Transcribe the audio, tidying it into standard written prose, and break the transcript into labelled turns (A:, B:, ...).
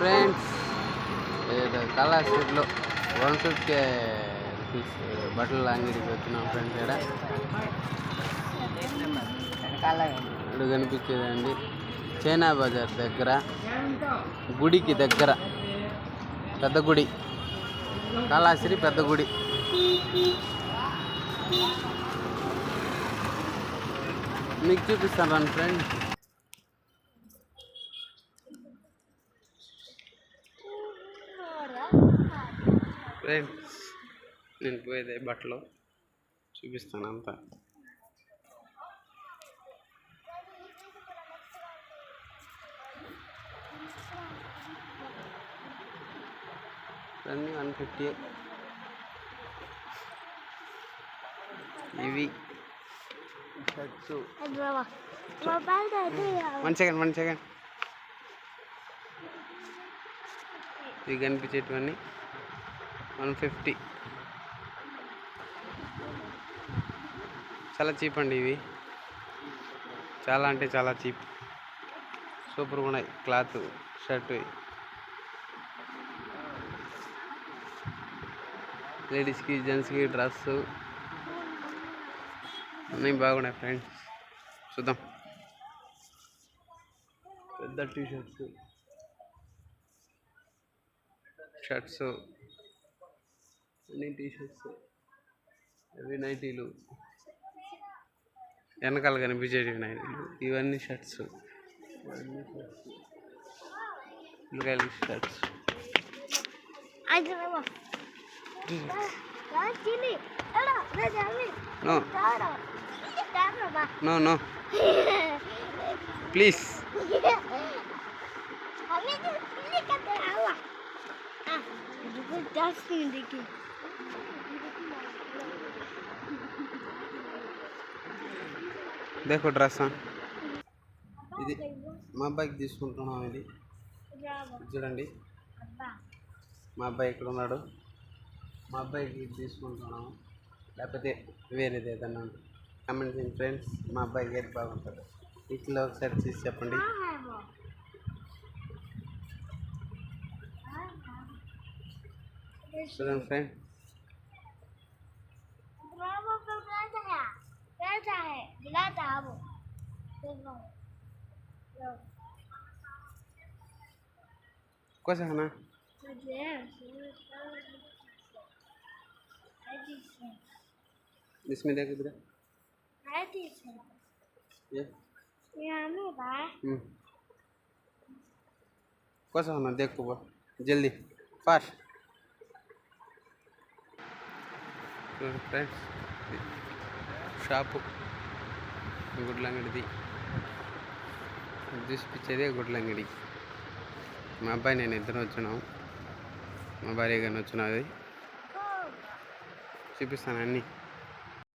A: Friends కళాశ్రీలో 150 rupees బట్టల అంగడికి వచ్చినాం ఫ్రెండ్స్. ఇక్కడ కనిపించేదండి చైనా బజార్ దగ్గర, గుడికి దగ్గర పెద్ద గుడి, కళాశ్రీ పెద్ద గుడి. మీకు చూపిస్తాను రండి ఫ్రెండ్. ఫ్రెండ్స్ నేను పోయేదే బట్టలు చూపిస్తాను అంతా. అన్నీ 150. ఇవి షర్ట్స్. 1 సెకండ్. ఇవి కనిపించేటివన్నీ 150. చాలా చీప్ అండి ఇవి, చాలా అంటే చాలా చీప్. సూపర్గా ఉన్నాయి క్లాత్ షర్ట్. లేడీస్కి జెంట్స్కి డ్రెస్ అన్నీ బాగున్నాయి ఫ్రెండ్స్. చూద్దాం. పెద్ద షర్ట్స్ అన్ని టీషర్ట్స్, అవి నైటీలు, వెనకాల కనిపించేవి నైటీలు. ఇవన్నీ షర్ట్స్, పిల్లకాయల షర్ట్స్. No please. देखो ड्रेस ఇది మా అబ్బాయికి తీసుకుంటున్నాం. ఇది చూడండి, మా అబ్బాయి ఇక్కడ ఉన్నాడు. మా అబ్బాయికి తీసుకుంటున్నాము, లేకపోతే వేరేది ఏదన్నా కమెంట్ చేయండి ఫ్రెండ్స్. మా అబ్బాయికి ఏది బాగుంటుంది ఇట్లా ఒకసారి చూసి చెప్పండి. చూడండి ఫ్రెండ్, कैसा है ना? इसमें देखो इधर ये कैसा होना देखो बा जल्दी फास्ट. फ्रेंड्स షాపు గుడ్లంగడిది చూపించేదే గుడ్లంగడి. మా అబ్బాయి నేను ఇద్దరు వచ్చినాం, మా భార్య గారిని వచ్చినది చూపిస్తాను అన్నీ.